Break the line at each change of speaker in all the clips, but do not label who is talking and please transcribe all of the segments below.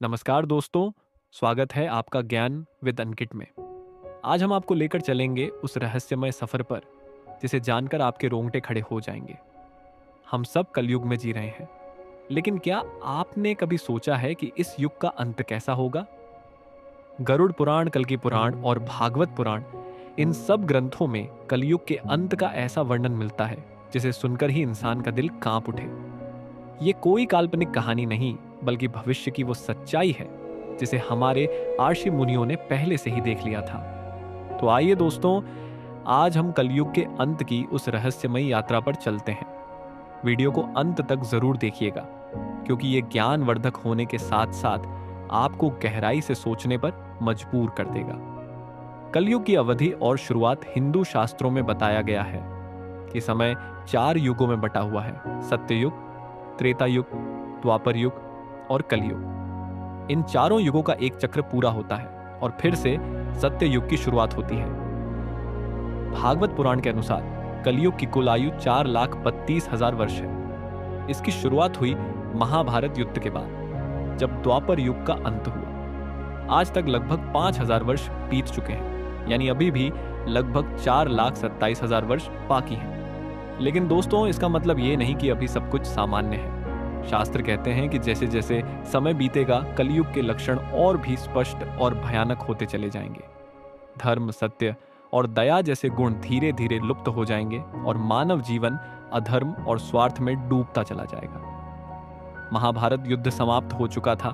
नमस्कार दोस्तों, स्वागत है आपका ज्ञान विद अंकित में। आज हम आपको लेकर चलेंगे उस रहस्यमय सफर पर जिसे जानकर आपके रोंगटे खड़े हो जाएंगे। हम सब कलयुग में जी रहे हैं, लेकिन क्या आपने कभी सोचा है कि इस युग का अंत कैसा होगा? गरुड़ पुराण, कल्कि पुराण और भागवत पुराण, इन सब ग्रंथों में कलयुग के अंत का ऐसा वर्णन मिलता है जिसे सुनकर ही इंसान का दिल कांप उठे। ये कोई काल्पनिक कहानी नहीं, बल्कि भविष्य की वो सच्चाई है जिसे हमारे आर्षि मुनियों ने पहले से ही देख लिया था। तो आइए दोस्तों, आज हम कलयुग के अंत की उस रहस्यमयी यात्रा पर चलते हैं। वीडियो को अंत तक जरूर देखिएगा, क्योंकि ये ज्ञानवर्धक होने के साथ साथ आपको गहराई से सोचने पर मजबूर कर देगा। कलयुग की अवधि और शुरुआत हिंदू शास्त्रों में बताया गया है कि समय 4 युगों में बटा हुआ है: सत्ययुग, त्रेता युग, द्वापर युग और कलयुग। इन चारों युगों का एक चक्र पूरा होता है और फिर से सत्य युग की शुरुआत होती है। भागवत पुराण के अनुसार कलयुग की कुल आयु 4,32,000 वर्ष है। इसकी शुरुआत हुई महाभारत युद्ध के बाद, जब द्वापर युग का अंत हुआ। आज तक लगभग 5,000 वर्ष बीत चुके हैं, यानी अभी भी लगभग 4,27,000 वर्ष बाकी हैं। लेकिन दोस्तों, इसका मतलब ये नहीं कि अभी सब कुछ सामान्य है। शास्त्र कहते हैं कि जैसे जैसे समय बीतेगा, कलयुग के लक्षण और भी स्पष्ट और भयानक होते चले जाएंगे। धर्म, सत्य और दया जैसे गुण धीरे धीरे लुप्त हो जाएंगे और मानव जीवन अधर्म और स्वार्थ में डूबता चला जाएगा। महाभारत युद्ध समाप्त हो चुका था।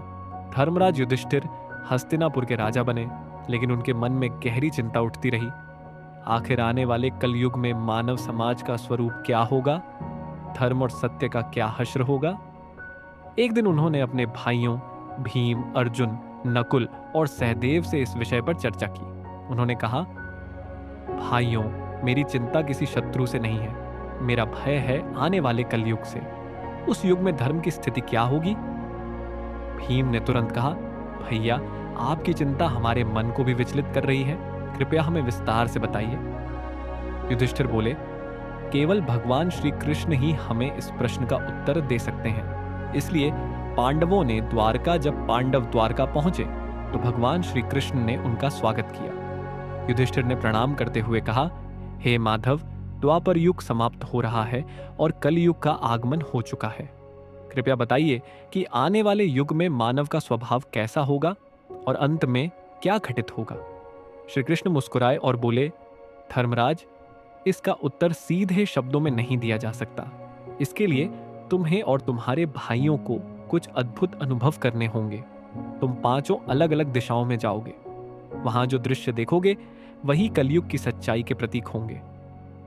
धर्मराज युधिष्ठिर हस्तिनापुर के राजा बने, लेकिन उनके मन में गहरी चिंता उठती रही। आखिर आने वाले कलयुग में मानव समाज का स्वरूप क्या होगा? धर्म और सत्य का क्या हश्र होगा? एक दिन उन्होंने अपने भाइयों भीम, अर्जुन, नकुल और सहदेव से इस विषय पर चर्चा की। उन्होंने कहा, भाइयों, मेरी चिंता किसी शत्रु से नहीं है, मेरा भय है आने वाले कलयुग से। उस युग में धर्म की स्थिति क्या होगी? भीम ने तुरंत कहा, भैया, आपकी चिंता हमारे मन को भी विचलित कर रही है, कृपया हमें विस्तार से बताइए। युधिष्ठिर बोले, केवल भगवान श्री कृष्ण ही हमें इस प्रश्न का उत्तर दे सकते हैं। इसलिए पांडवों ने जब पांडव द्वारका पहुंचे तो भगवान श्री कृष्ण ने उनका स्वागत किया। युधिष्ठिर ने प्रणाम करते हुए कहा, हे माधव, द्वापर युग समाप्त हो रहा है और कलयुग का आगमन हो चुका है। कृपया बताइए कि आने वाले युग में मानव का स्वभाव कैसा होगा और अंत में क्या घटित होगा। श्री कृष्ण मुस्कुराए और बोले, धर्मराज, इसका उत्तर सीधे शब्दों में नहीं दिया जा सकता। इसके लिए तुम्हें और तुम्हारे भाइयों को कुछ अद्भुत अनुभव करने होंगे। तुम 5 अलग अलग दिशाओं में जाओगे। वहां जो दृश्य देखोगे वही कलयुग की सच्चाई के प्रतीक होंगे।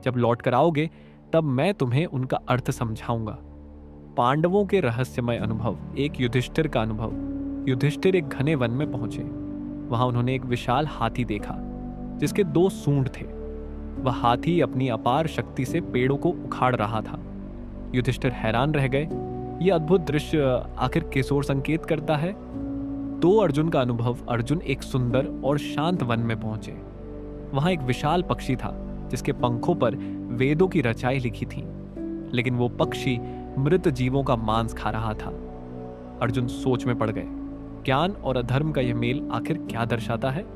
जब लौट कर आओगे तब मैं तुम्हें उनका अर्थ समझाऊंगा। पांडवों के रहस्यमय अनुभव, एक युधिष्ठिर का अनुभव। युधिष्ठिर एक घने वन में पहुंचे। वहां उन्होंने एक विशाल हाथी देखा जिसके 2 सूंड थे। वह हाथी अपनी अपार शक्ति से पेड़ों को उखाड़ रहा था। युधिष्ठिर हैरान रह गए, यह अद्भुत दृश्य आखिर किस ओर संकेत करता है? 2 अर्जुन का अनुभव। अर्जुन एक सुंदर और शांत वन में पहुंचे। वहां एक विशाल पक्षी था जिसके पंखों पर वेदों की रचाई लिखी थी, लेकिन वो पक्षी मृत जीवों का मांस खा रहा था। अर्जुन सोच में पड़ गए, ज्ञान और अधर्म का यह मेल आखिर क्या दर्शाता है?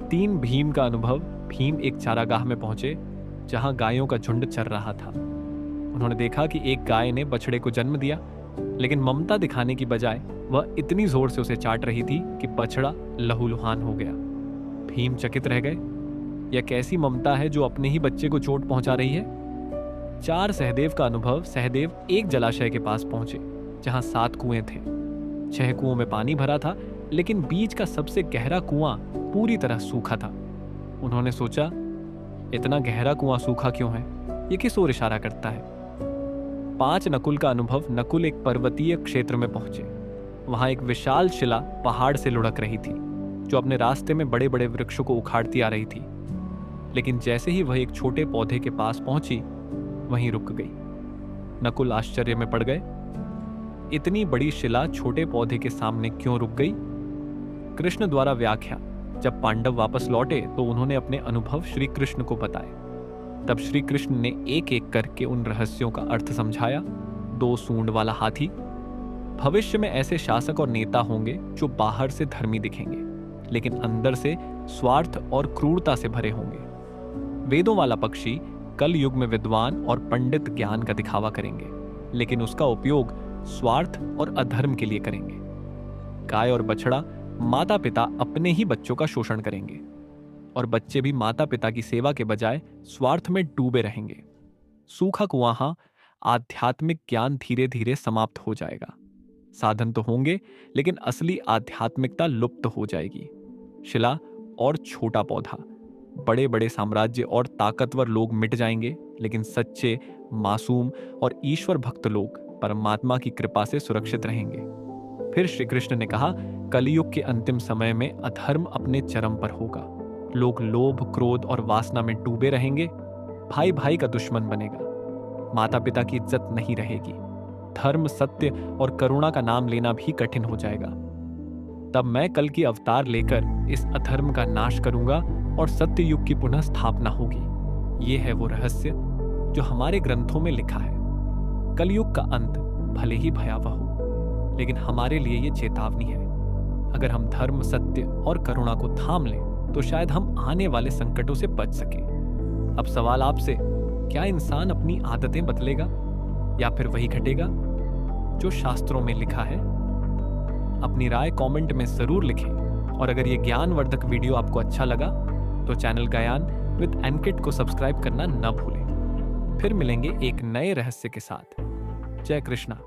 3 भीम का अनुभव। भीम एक चारागाह में पहुंचे जहां गायों का झुंड चर रहा था। उन्होंने देखा कि एक गाय ने बछड़े को जन्म दिया, लेकिन ममता दिखाने की बजाय वह इतनी जोर से उसे चाट रही थी कि बछड़ा लहूलुहान हो गया। भीम चकित रह गए, यह कैसी ममता है जो अपने ही बच्चे को चोट पहुंचा रही है? 4 सहदेव का अनुभव। सहदेव एक जलाशय के पास पहुंचे जहां 7 कुएं थे। 6 कुओं में पानी भरा था, लेकिन बीच का सबसे गहरा कुआं पूरी तरह सूखा था। उन्होंने सोचा, इतना गहरा कुआं सूखा क्यों है? यह किस ओर इशारा करता है? 5 नकुल का अनुभव। नकुल एक पर्वतीय क्षेत्र में पहुंचे। वहां एक विशाल शिला पहाड़ से लुढ़क रही थी, जो अपने रास्ते में बड़े बड़े वृक्षों को उखाड़ती आ रही थी। लेकिन जैसे ही वह एक छोटे पौधे के पास पहुंची, वहीं रुक गई। नकुल आश्चर्य में पड़ गए, इतनी बड़ी शिला छोटे पौधे के सामने क्यों रुक गई? कृष्ण द्वारा व्याख्या। जब पांडव वापस लौटे तो उन्होंने अपने अनुभव श्री कृष्ण को बताए। तब श्री कृष्ण ने एक एक करके उन रहस्यों का अर्थ समझाया। 2 सूंड वाला हाथी, भविष्य में ऐसे शासक और नेता होंगे जो बाहर से धर्मी दिखेंगे, लेकिन अंदर से स्वार्थ और क्रूरता से भरे होंगे। वेदों वाला पक्षी कल युग में विद्वान और पंडित ज्ञान का दिखावा करेंगे, लेकिन उसका उपयोग स्वार्थ और अधर्म के लिए करेंगे। गाय और बछड़ा माता पिता अपने ही बच्चों का शोषण करेंगे, और बच्चे भी माता पिता की सेवा के बजाय स्वार्थ में डूबे रहेंगे। सूखा कुआं, आध्यात्मिक ज्ञान धीरे धीरे समाप्त हो जाएगा। साधन तो होंगे, लेकिन असली आध्यात्मिकता लुप्त हो जाएगी। शिला और छोटा पौधा, बड़े बड़े साम्राज्य और ताकतवर लोग मिट जाएंगे, लेकिन सच्चे, मासूम और ईश्वर भक्त लोग परमात्मा की कृपा से सुरक्षित रहेंगे। फिर श्री कृष्ण ने कहा, कलयुग के अंतिम समय में अधर्म अपने चरम पर होगा। लोग लोभ, क्रोध और वासना में डूबे रहेंगे। भाई भाई का दुश्मन बनेगा। माता पिता की इज्जत नहीं रहेगी। धर्म, सत्य और करुणा का नाम लेना भी कठिन हो जाएगा। तब मैं कल की अवतार लेकर इस अधर्म का नाश करूंगा और सत्य युग की पुनः स्थापना होगी। ये है वो रहस्य जो हमारे ग्रंथों में लिखा है। कलयुग का अंत भले ही भयावह हो, लेकिन हमारे लिए ये चेतावनी है। अगर हम धर्म, सत्य और करुणा को थाम लें तो शायद हम आने वाले संकटों से बच सकें। अब सवाल आपसे, क्या इंसान अपनी आदतें बदलेगा या फिर वही घटेगा जो शास्त्रों में लिखा है? अपनी राय कमेंट में जरूर लिखें, और अगर ये ज्ञानवर्धक वीडियो आपको अच्छा लगा तो चैनल ज्ञान विद एनकिट को सब्सक्राइब करना न भूलें। फिर मिलेंगे एक नए रहस्य के साथ। जय कृष्णा।